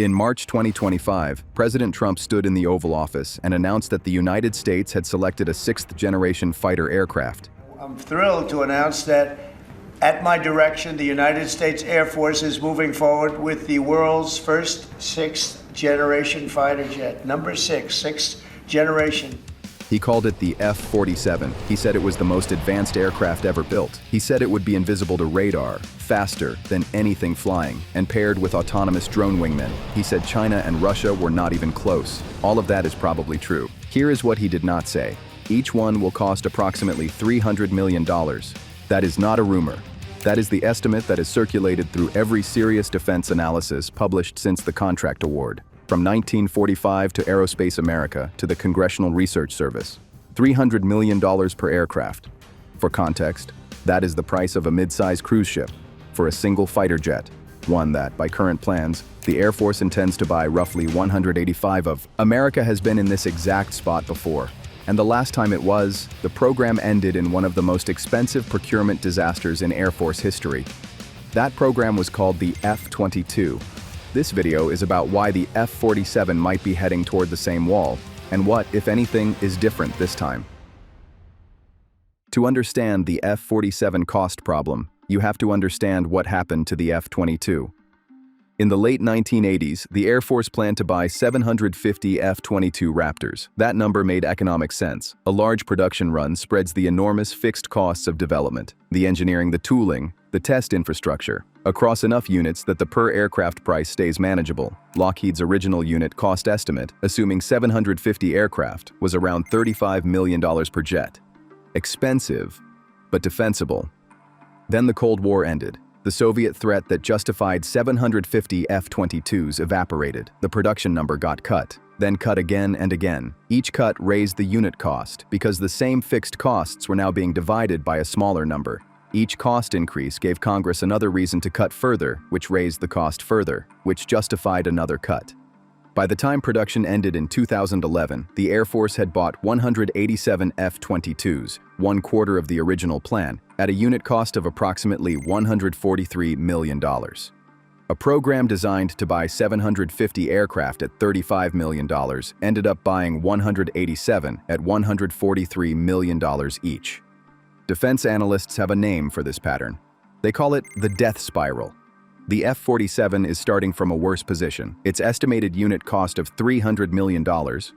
In March 2025, President Trump stood in the Oval Office and announced that the United States had selected a sixth-generation fighter aircraft. I'm thrilled to announce that, at my direction, the United States Air Force is moving forward with the world's first sixth-generation fighter jet. Number six, sixth generation. He called it the F-47. He said it was the most advanced aircraft ever built. He said it would be invisible to radar, faster than anything flying, and paired with autonomous drone wingmen. He said China and Russia were not even close. All of that is probably true. Here is what he did not say. Each one will cost approximately $300 million. That is not a rumor. That is the estimate that is circulated through every serious defense analysis published since the contract award. From 1945 to Aerospace America to the Congressional Research Service. $300 million per aircraft. For context, that is the price of a mid-size cruise ship for a single fighter jet, one that, by current plans, the Air Force intends to buy roughly 185 of. America has been in this exact spot before, and the last time it was, the program ended in one of the most expensive procurement disasters in Air Force history. That program was called the F-22. This video is about why the F-47 might be heading toward the same wall, and what, if anything, is different this time. To understand the F-47 cost problem, you have to understand what happened to the F-22. In the late 1980s, the Air Force planned to buy 750 F-22 Raptors. That number made economic sense. A large production run spreads the enormous fixed costs of development, the engineering, the tooling, the test infrastructure, across enough units that the per-aircraft price stays manageable. Lockheed's original unit cost estimate, assuming 750 aircraft, was around $35 million per jet. Expensive, but defensible. Then the Cold War ended. The Soviet threat that justified 750 F-22s evaporated. The production number got cut, then cut again and again. Each cut raised the unit cost because the same fixed costs were now being divided by a smaller number. Each cost increase gave Congress another reason to cut further, which raised the cost further, which justified another cut. By the time production ended in 2011, the Air Force had bought 187 F-22s, one quarter of the original plan, at a unit cost of approximately $143 million. A program designed to buy 750 aircraft at $35 million ended up buying 187 at $143 million each. Defense analysts have a name for this pattern. They call it the death spiral. The F-47 is starting from a worse position. Its estimated unit cost of $300 million,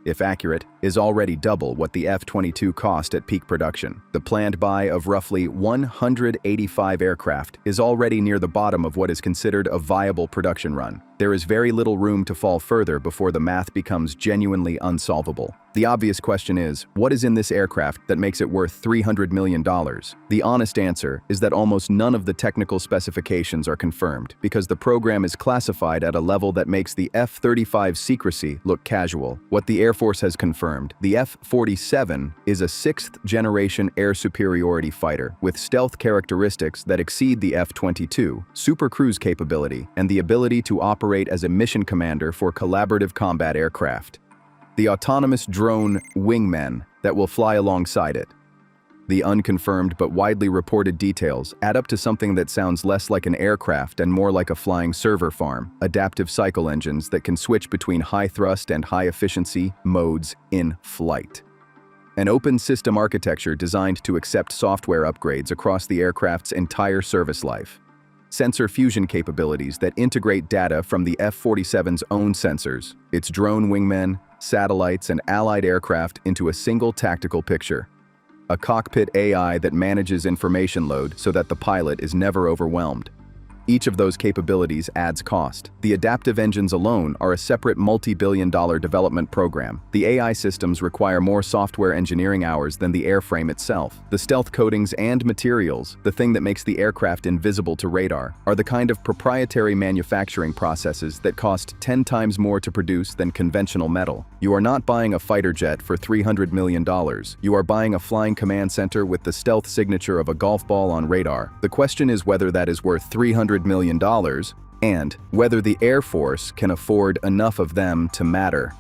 if accurate, is already double what the F-22 cost at peak production. The planned buy of roughly 185 aircraft is already near the bottom of what is considered a viable production run. There is very little room to fall further before the math becomes genuinely unsolvable. The obvious question is, what is in this aircraft that makes it worth $300 million? The honest answer is that almost none of the technical specifications are confirmed, because the program is classified at a level that makes the F-35 secrecy look casual. What the Air Force has confirmed, the F-47 is a sixth-generation air superiority fighter with stealth characteristics that exceed the F-22, super cruise capability, and the ability to operate as a mission commander for collaborative combat aircraft. The autonomous drone wingmen that will fly alongside it. The unconfirmed but widely reported details add up to something that sounds less like an aircraft and more like a flying server farm, adaptive cycle engines that can switch between high thrust and high efficiency modes in flight. An open system architecture designed to accept software upgrades across the aircraft's entire service life. Sensor fusion capabilities that integrate data from the F-47's own sensors, its drone wingmen, satellites, and allied aircraft into a single tactical picture. A cockpit AI that manages information load so that the pilot is never overwhelmed. Each of those capabilities adds cost. The adaptive engines alone are a separate multi-billion-dollar development program. The AI systems require more software engineering hours than the airframe itself. The stealth coatings and materials, the thing that makes the aircraft invisible to radar, are the kind of proprietary manufacturing processes that cost 10 times more to produce than conventional metal. You are not buying a fighter jet for $300 million. You are buying a flying command center with the stealth signature of a golf ball on radar. The question is whether that is worth $300 million, and whether the Air Force can afford enough of them to matter.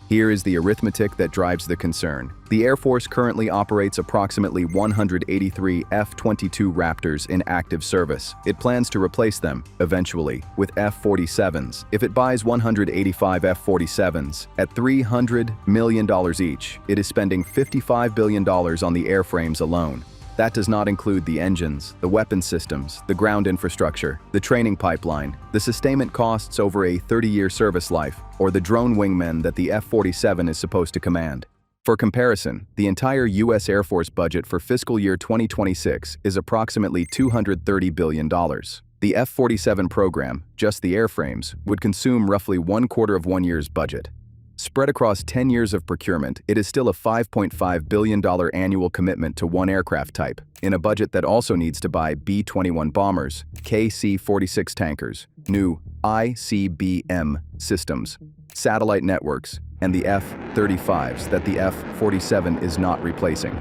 Here is the arithmetic that drives the concern. The Air Force currently operates approximately 183 F-22 Raptors in active service. It plans to replace them, eventually, with F-47s. If it buys 185 F-47s at $300 million each, it is spending $55 billion on the airframes alone. That does not include the engines, the weapon systems, the ground infrastructure, the training pipeline, the sustainment costs over a 30-year service life, or the drone wingmen that the F-47 is supposed to command. For comparison, the entire U.S. Air Force budget for fiscal year 2026 is approximately $230 billion. The F-47 program, just the airframes, would consume roughly 1/4 of 1 year's budget. Spread across 10 years of procurement, it is still a $5.5 billion annual commitment to one aircraft type, in a budget that also needs to buy B-21 bombers, KC-46 tankers, new ICBM systems, satellite networks, and the F-35s that the F-47 is not replacing.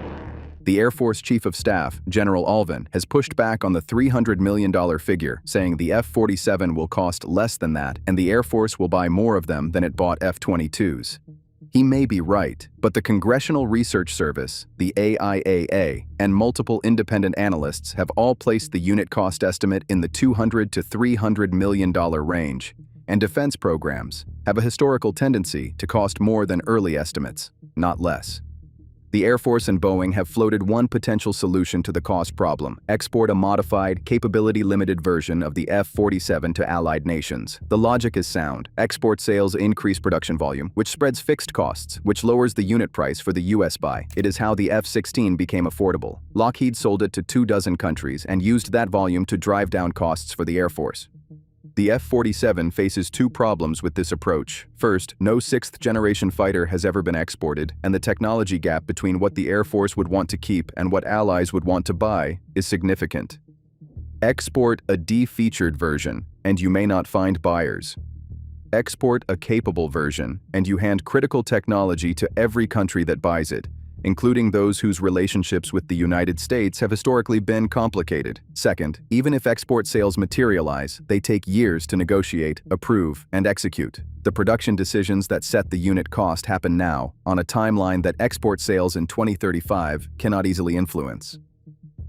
The Air Force Chief of Staff, General Alvin, has pushed back on the $300 million figure, saying the F-47 will cost less than that and the Air Force will buy more of them than it bought F-22s. He may be right, but the Congressional Research Service, the AIAA, and multiple independent analysts have all placed the unit cost estimate in the $200 to $300 million range, and defense programs have a historical tendency to cost more than early estimates, not less. The Air Force and Boeing have floated one potential solution to the cost problem: export a modified, capability-limited version of the F-47 to allied nations. The logic is sound. Export sales increase production volume, which spreads fixed costs, which lowers the unit price for the U.S. buy. It is how the F-16 became affordable. Lockheed sold it to 24 countries and used that volume to drive down costs for the Air Force. The F-47 faces two problems with this approach. First, no sixth-generation fighter has ever been exported, and the technology gap between what the Air Force would want to keep and what allies would want to buy is significant. Export a de-featured version, and you may not find buyers. Export a capable version, and you hand critical technology to every country that buys it, including those whose relationships with the United States have historically been complicated. Second, even if export sales materialize, they take years to negotiate, approve, and execute. The production decisions that set the unit cost happen now, on a timeline that export sales in 2035 cannot easily influence.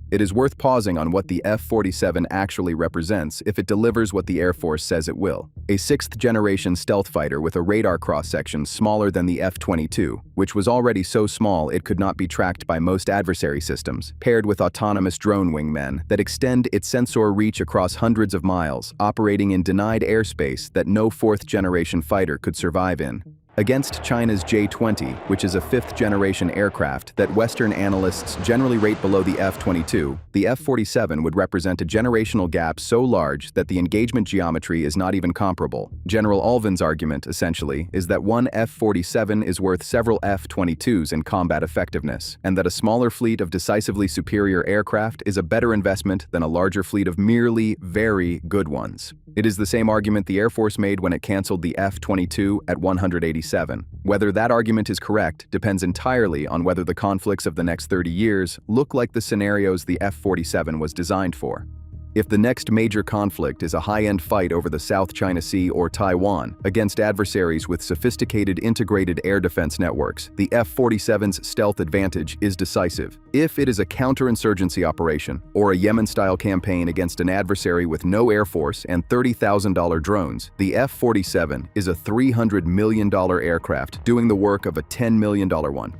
It is worth pausing on what the F-47 actually represents if it delivers what the Air Force says it will. A sixth-generation stealth fighter with a radar cross-section smaller than the F-22, which was already so small it could not be tracked by most adversary systems, paired with autonomous drone wingmen that extend its sensor reach across hundreds of miles, operating in denied airspace that no fourth-generation fighter could survive in. Against China's J-20, which is a fifth-generation aircraft that Western analysts generally rate below the F-22, the F-47 would represent a generational gap so large that the engagement geometry is not even comparable. General Alvin's argument, essentially, is that one F-47 is worth several F-22s in combat effectiveness, and that a smaller fleet of decisively superior aircraft is a better investment than a larger fleet of merely very good ones. It is the same argument the Air Force made when it canceled the F-22 at 187. Whether that argument is correct depends entirely on whether the conflicts of the next 30 years look like the scenarios the F-47 was designed for. If the next major conflict is a high-end fight over the South China Sea or Taiwan against adversaries with sophisticated integrated air defense networks, the F-47's stealth advantage is decisive. If it is a counterinsurgency operation or a Yemen-style campaign against an adversary with no air force and $30,000 drones, the F-47 is a $300 million aircraft doing the work of a $10 million one.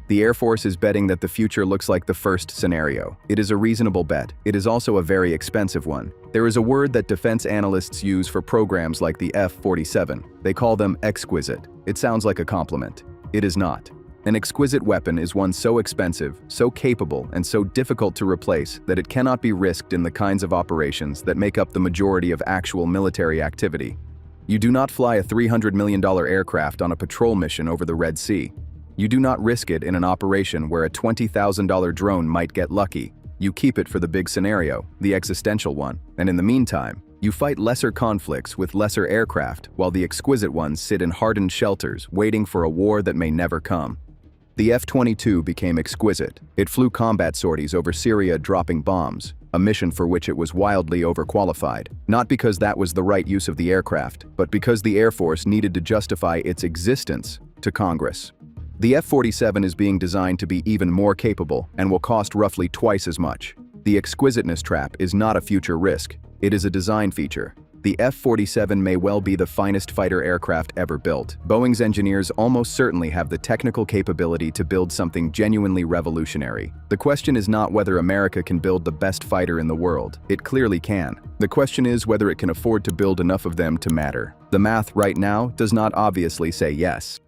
The Air Force is betting that the future looks like the first scenario. It is a reasonable bet. It is also a very expensive one. There is a word that defense analysts use for programs like the F-47. They call them exquisite. It sounds like a compliment. It is not. An exquisite weapon is one so expensive, so capable, and so difficult to replace that it cannot be risked in the kinds of operations that make up the majority of actual military activity. You do not fly a $300 million aircraft on a patrol mission over the Red Sea. You do not risk it in an operation where a $20,000 drone might get lucky. You keep it for the big scenario, the existential one, and in the meantime, you fight lesser conflicts with lesser aircraft while the exquisite ones sit in hardened shelters waiting for a war that may never come. The F-22 became exquisite. It flew combat sorties over Syria dropping bombs, a mission for which it was wildly overqualified, not because that was the right use of the aircraft, but because the Air Force needed to justify its existence to Congress. The F-47 is being designed to be even more capable and will cost roughly twice as much. The exquisiteness trap is not a future risk, it is a design feature. The F-47 may well be the finest fighter aircraft ever built. Boeing's engineers almost certainly have the technical capability to build something genuinely revolutionary. The question is not whether America can build the best fighter in the world. It clearly can. The question is whether it can afford to build enough of them to matter. The math right now does not obviously say yes.